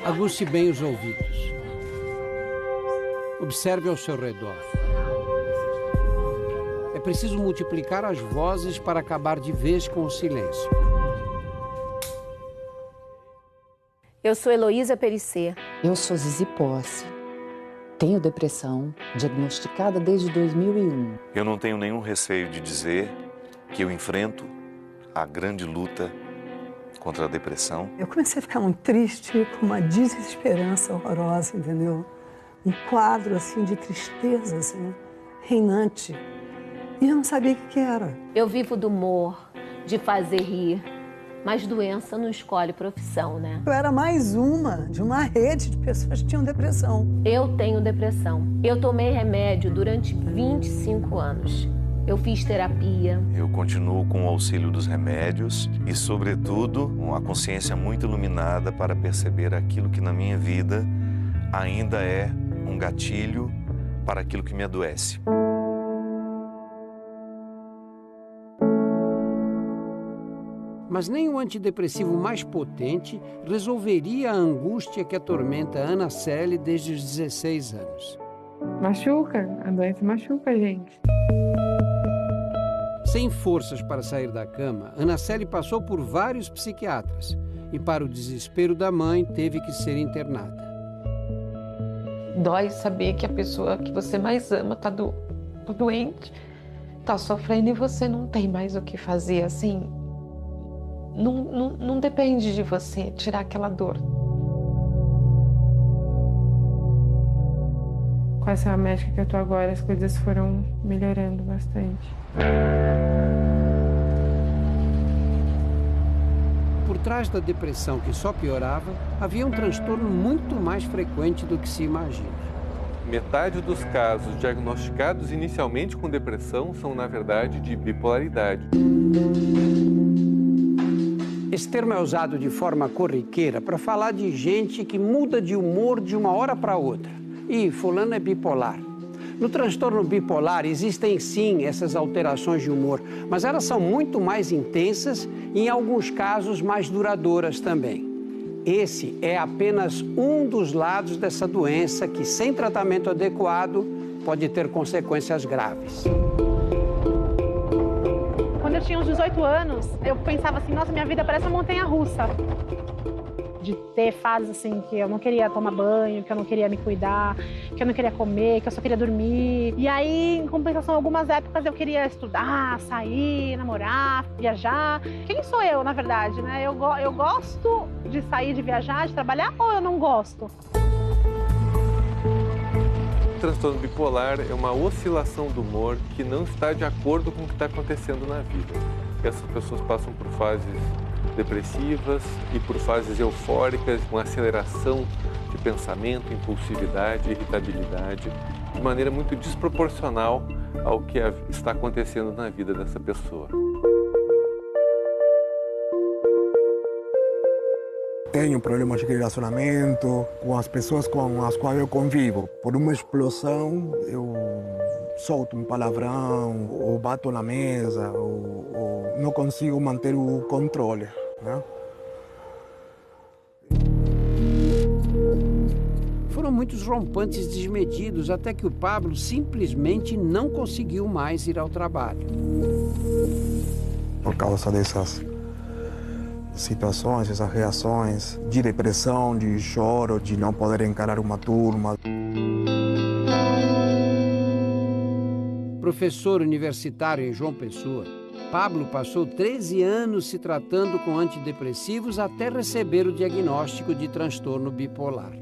Aguce bem os ouvidos. Observe ao seu redor. É preciso multiplicar as vozes para acabar de vez com o silêncio. Eu sou Heloísa Perissé. Eu sou Zizi Posse. Tenho depressão, diagnosticada desde 2001. Eu não tenho nenhum receio de dizer que eu enfrento a grande luta contra a depressão. Eu comecei a ficar muito triste, com uma desesperança horrorosa, entendeu? Um quadro, assim, de tristeza, assim, reinante. E eu não sabia o que era. Eu vivo do humor, de fazer rir. Mas doença não escolhe profissão, né? Eu era mais uma de uma rede de pessoas que tinham depressão. Eu tenho depressão. Eu tomei remédio durante 25 anos. Eu fiz terapia. Eu continuo com o auxílio dos remédios e, sobretudo, uma consciência muito iluminada para perceber aquilo que na minha vida ainda é um gatilho para aquilo que me adoece. Mas nem o antidepressivo mais potente resolveria a angústia que atormenta a Ana Célia desde os 16 anos. Machuca, a doença machuca a gente. Sem forças para sair da cama, Ana Célia passou por vários psiquiatras e, para o desespero da mãe, teve que ser internada. Dói saber que a pessoa que você mais ama está doente, está sofrendo e você não tem mais o que fazer, assim. Não depende de você tirar aquela dor. Com essa médica que eu tô agora, as coisas foram melhorando bastante. Por trás da depressão que só piorava, havia um transtorno muito mais frequente do que se imagina. Metade dos casos diagnosticados inicialmente com depressão são, na verdade, de bipolaridade. Esse termo é usado de forma corriqueira para falar de gente que muda de humor de uma hora para outra. E fulano é bipolar. No transtorno bipolar existem sim essas alterações de humor, mas elas são muito mais intensas e em alguns casos mais duradouras também. Esse é apenas um dos lados dessa doença que, sem tratamento adequado, pode ter consequências graves. Quando eu tinha uns 18 anos, eu pensava assim, nossa, minha vida parece uma montanha-russa. De ter fases assim que eu não queria tomar banho, que eu não queria me cuidar, que eu não queria comer, que eu só queria dormir. E aí, em compensação, algumas épocas eu queria estudar, sair, namorar, viajar. Quem sou eu, na verdade, né? Eu gosto de sair, de viajar, de trabalhar, ou eu não gosto? O transtorno bipolar é uma oscilação do humor que não está de acordo com o que está acontecendo na vida. Essas pessoas passam por fases depressivas e por fases eufóricas, com aceleração de pensamento, impulsividade, irritabilidade, de maneira muito desproporcional ao que está acontecendo na vida dessa pessoa. Tenho problemas de relacionamento com as pessoas com as quais eu convivo. Por uma explosão, eu solto um palavrão, ou bato na mesa, ou não consigo manter o controle, né? Foram muitos rompantes desmedidos até que o Pablo simplesmente não conseguiu mais ir ao trabalho. Por causa dessas situações, essas reações de depressão, de choro, de não poder encarar uma turma. Professor universitário em João Pessoa, Pablo passou 13 anos se tratando com antidepressivos até receber o diagnóstico de transtorno bipolar.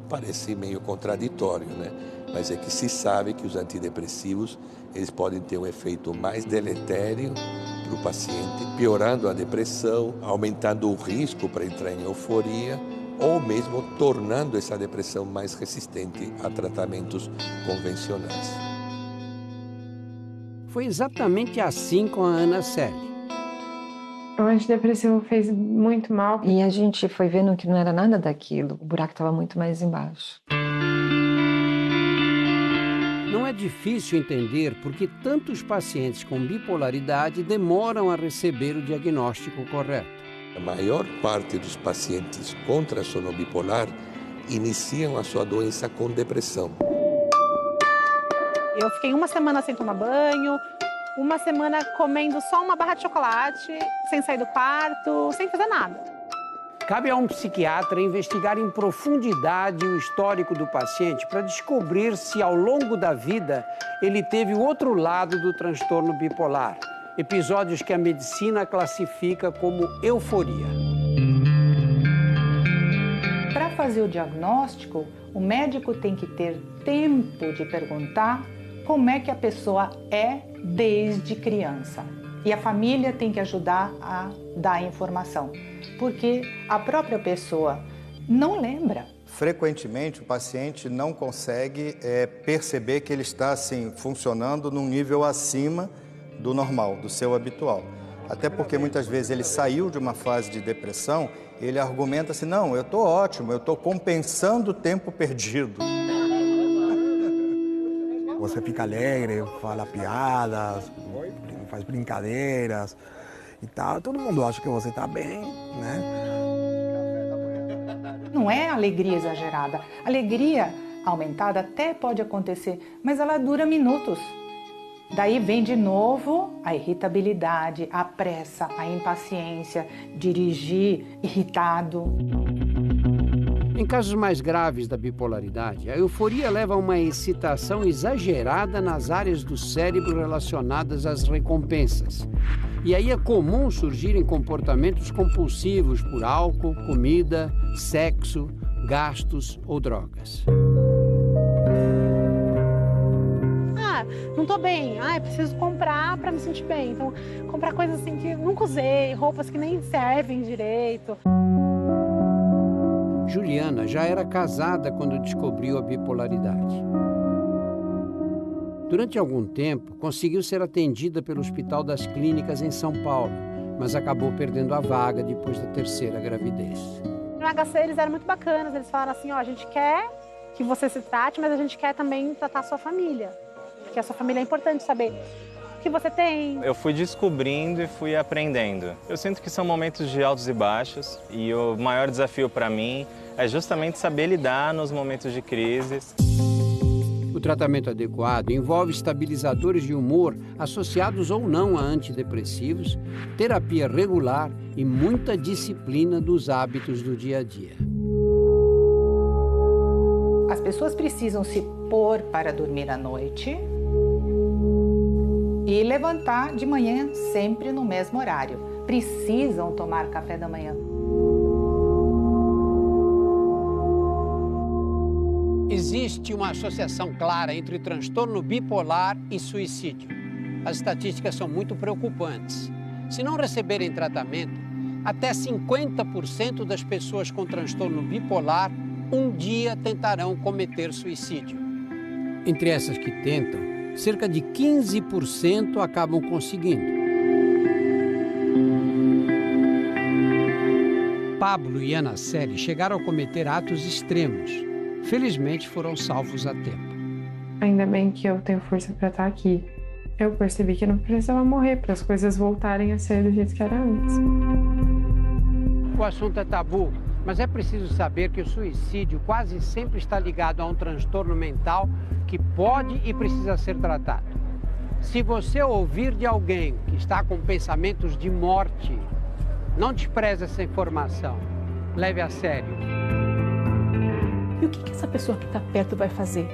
Parece meio contraditório, né? Mas é que se sabe que os antidepressivos eles podem ter um efeito mais deletério para o paciente, piorando a depressão, aumentando o risco para entrar em euforia ou mesmo tornando essa depressão mais resistente a tratamentos convencionais. Foi exatamente assim com a Ana Célia. O antidepressivo fez muito mal. E a gente foi vendo que não era nada daquilo. O buraco estava muito mais embaixo. Não é difícil entender por que tantos pacientes com bipolaridade demoram a receber o diagnóstico correto. A maior parte dos pacientes com transtorno bipolar iniciam a sua doença com depressão. Eu fiquei uma semana sem tomar banho, uma semana comendo só uma barra de chocolate, sem sair do quarto, sem fazer nada. Cabe a um psiquiatra investigar em profundidade o histórico do paciente para descobrir se, ao longo da vida, ele teve o outro lado do transtorno bipolar. Episódios que a medicina classifica como euforia. Para fazer o diagnóstico, o médico tem que ter tempo de perguntar como é que a pessoa é desde criança. E a família tem que ajudar a dar informação, porque a própria pessoa não lembra. Frequentemente, o paciente não consegue perceber que ele está assim, funcionando num nível acima do normal, do seu habitual. Até porque muitas vezes ele saiu de uma fase de depressão, ele argumenta assim, não, eu estou ótimo, eu estou compensando o tempo perdido. Você fica alegre, fala piadas, faz brincadeiras e tal. Todo mundo acha que você está bem, né? Não é alegria exagerada. Alegria aumentada até pode acontecer, mas ela dura minutos. Daí vem de novo a irritabilidade, a pressa, a impaciência, dirigir irritado. Em casos mais graves da bipolaridade, a euforia leva a uma excitação exagerada nas áreas do cérebro relacionadas às recompensas. E aí é comum surgirem comportamentos compulsivos por álcool, comida, sexo, gastos ou drogas. Não tô bem, preciso comprar para me sentir bem. Então, comprar coisas assim que nunca usei, roupas que nem servem direito. Juliana já era casada quando descobriu a bipolaridade. Durante algum tempo, conseguiu ser atendida pelo Hospital das Clínicas em São Paulo, mas acabou perdendo a vaga depois da terceira gravidez. No HC eles eram muito bacanas, eles falaram assim, a gente quer que você se trate, mas a gente quer também tratar a sua família. Porque a sua família é importante saber o que você tem. Eu fui descobrindo e fui aprendendo. Eu sinto que são momentos de altos e baixos e o maior desafio para mim é justamente saber lidar nos momentos de crises. O tratamento adequado envolve estabilizadores de humor associados ou não a antidepressivos, terapia regular e muita disciplina dos hábitos do dia a dia. As pessoas precisam se pôr para dormir à noite e levantar de manhã sempre no mesmo horário. Precisam tomar café da manhã. Existe uma associação clara entre transtorno bipolar e suicídio. As estatísticas são muito preocupantes. Se não receberem tratamento, até 50% das pessoas com transtorno bipolar um dia tentarão cometer suicídio. Entre essas que tentam, cerca de 15% acabam conseguindo. Pablo e Ana Celi chegaram a cometer atos extremos. Felizmente foram salvos a tempo. Ainda bem que eu tenho força para estar aqui. Eu percebi que não precisava morrer para as coisas voltarem a ser do jeito que era antes. O assunto é tabu, mas é preciso saber que o suicídio quase sempre está ligado a um transtorno mental que pode e precisa ser tratado. Se você ouvir de alguém que está com pensamentos de morte, não despreze essa informação. Leve a sério. E o que essa pessoa que está perto vai fazer?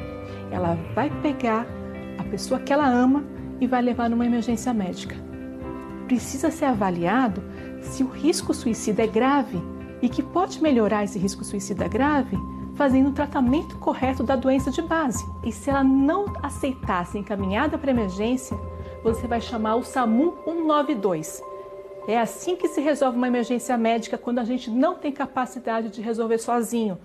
Ela vai pegar a pessoa que ela ama e vai levar numa emergência médica. Precisa ser avaliado se o risco suicida é grave e que pode melhorar esse risco suicida grave fazendo o tratamento correto da doença de base. E se ela não aceitar ser encaminhada para emergência, você vai chamar o SAMU 192. É assim que se resolve uma emergência médica quando a gente não tem capacidade de resolver sozinho.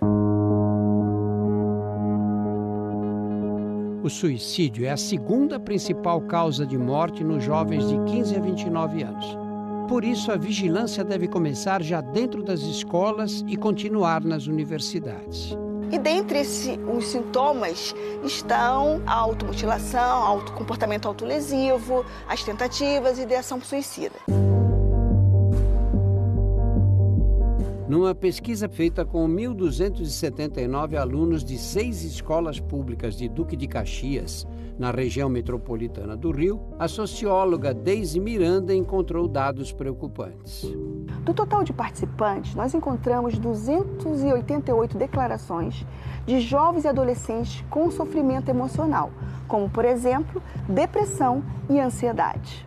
O suicídio é a segunda principal causa de morte nos jovens de 15 a 29 anos. Por isso, a vigilância deve começar já dentro das escolas e continuar nas universidades. E dentre os sintomas estão a automutilação, comportamento autolesivo, as tentativas e ideação suicida. numa pesquisa feita com 1.279 alunos de 6 escolas públicas de Duque de Caxias, na região metropolitana do Rio, a socióloga Deise Miranda encontrou dados preocupantes. Do total de participantes, nós encontramos 288 declarações de jovens e adolescentes com sofrimento emocional, como, por exemplo, depressão e ansiedade.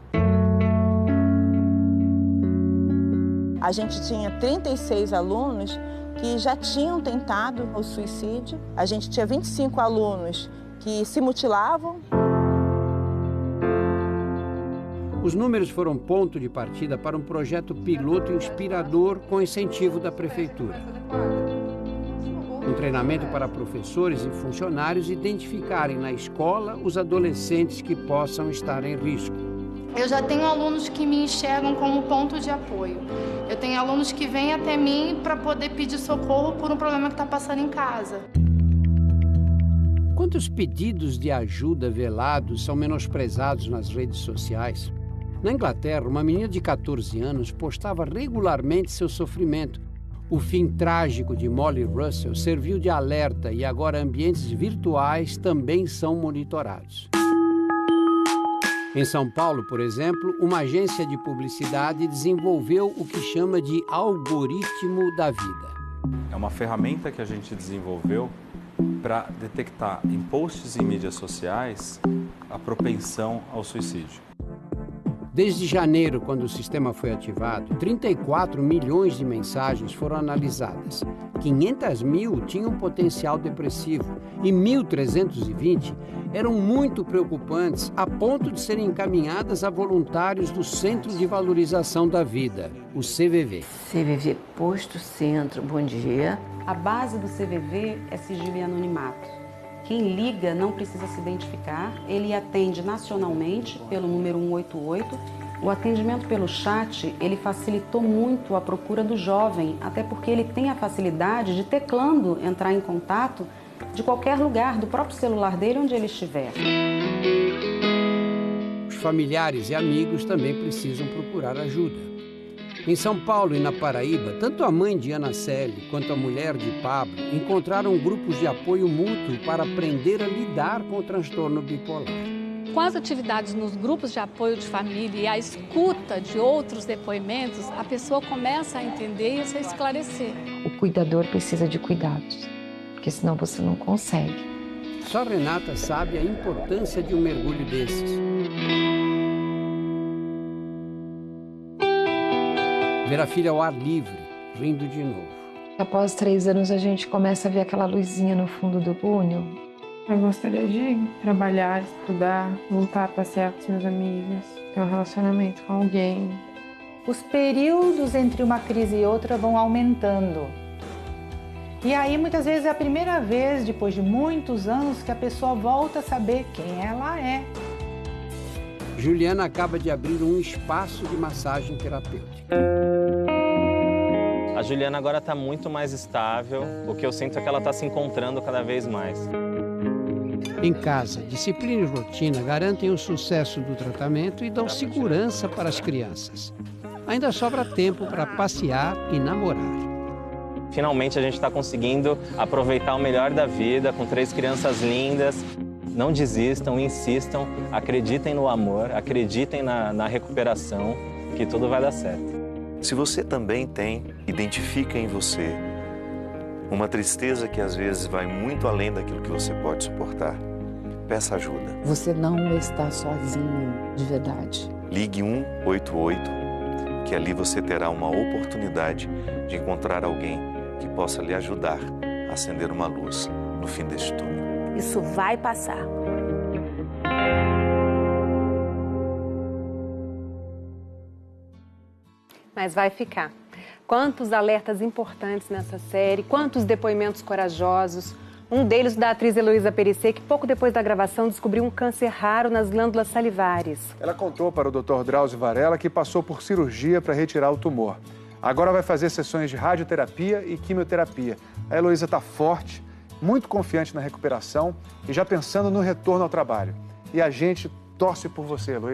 A gente tinha 36 alunos que já tinham tentado o suicídio. A gente tinha 25 alunos que se mutilavam. Os números foram ponto de partida para um projeto piloto inspirador com incentivo da Prefeitura. Um treinamento para professores e funcionários identificarem na escola os adolescentes que possam estar em risco. Eu já tenho alunos que me enxergam como ponto de apoio. Eu tenho alunos que vêm até mim para poder pedir socorro por um problema que está passando em casa. Quantos pedidos de ajuda velados são menosprezados nas redes sociais? Na Inglaterra, uma menina de 14 anos postava regularmente seu sofrimento. O fim trágico de Molly Russell serviu de alerta e agora ambientes virtuais também são monitorados. Em São Paulo, por exemplo, uma agência de publicidade desenvolveu o que chama de algoritmo da vida. É uma ferramenta que a gente desenvolveu para detectar em posts em mídias sociais a propensão ao suicídio. Desde janeiro, quando o sistema foi ativado, 34 milhões de mensagens foram analisadas. 500 mil tinham potencial depressivo e 1.320 eram muito preocupantes a ponto de serem encaminhadas a voluntários do Centro de Valorização da Vida, o CVV. CVV Posto Centro, bom dia. A base do CVV é sigilo e anonimato. Quem liga não precisa se identificar, ele atende nacionalmente pelo número 188. O atendimento pelo chat, ele facilitou muito a procura do jovem, até porque ele tem a facilidade de, teclando, entrar em contato de qualquer lugar, do próprio celular dele, onde ele estiver. Os familiares e amigos também precisam procurar ajuda. Em São Paulo e na Paraíba, tanto a mãe de Ana Célie quanto a mulher de Pablo encontraram grupos de apoio mútuo para aprender a lidar com o transtorno bipolar. Com as atividades nos grupos de apoio de família e a escuta de outros depoimentos, a pessoa começa a entender e a se esclarecer. O cuidador precisa de cuidados, porque senão você não consegue. Só Renata sabe a importância de um mergulho desses. Ver a filha ao ar livre, rindo de novo. Após 3 anos, a gente começa a ver aquela luzinha no fundo do túnel. Eu gostaria de trabalhar, estudar, voltar a passear com os meus amigos, ter um relacionamento com alguém. Os períodos entre uma crise e outra vão aumentando. E aí, muitas vezes, é a primeira vez, depois de muitos anos, que a pessoa volta a saber quem ela é. Juliana acaba de abrir um espaço de massagem terapêutica. A Juliana agora está muito mais estável, o que eu sinto é que ela está se encontrando cada vez mais. Em casa, disciplina e rotina garantem o sucesso do tratamento e dão segurança para as crianças. Ainda sobra tempo para passear e namorar. Finalmente a gente está conseguindo aproveitar o melhor da vida com 3 crianças lindas. Não desistam, insistam, acreditem no amor, acreditem na recuperação, que tudo vai dar certo. Se você também identifica em você uma tristeza que às vezes vai muito além daquilo que você pode suportar, peça ajuda. Você não está sozinho, de verdade. Ligue 188, que ali você terá uma oportunidade de encontrar alguém que possa lhe ajudar a acender uma luz no fim deste túnel. Isso vai passar. Mas vai ficar. Quantos alertas importantes nessa série, quantos depoimentos corajosos. Um deles da atriz Heloísa Périssé, que pouco depois da gravação descobriu um câncer raro nas glândulas salivares. Ela contou para o Dr. Drauzio Varela que passou por cirurgia para retirar o tumor. Agora vai fazer sessões de radioterapia e quimioterapia. A Heloísa está forte, muito confiante na recuperação e já pensando no retorno ao trabalho. E a gente torce por você, Heloísa.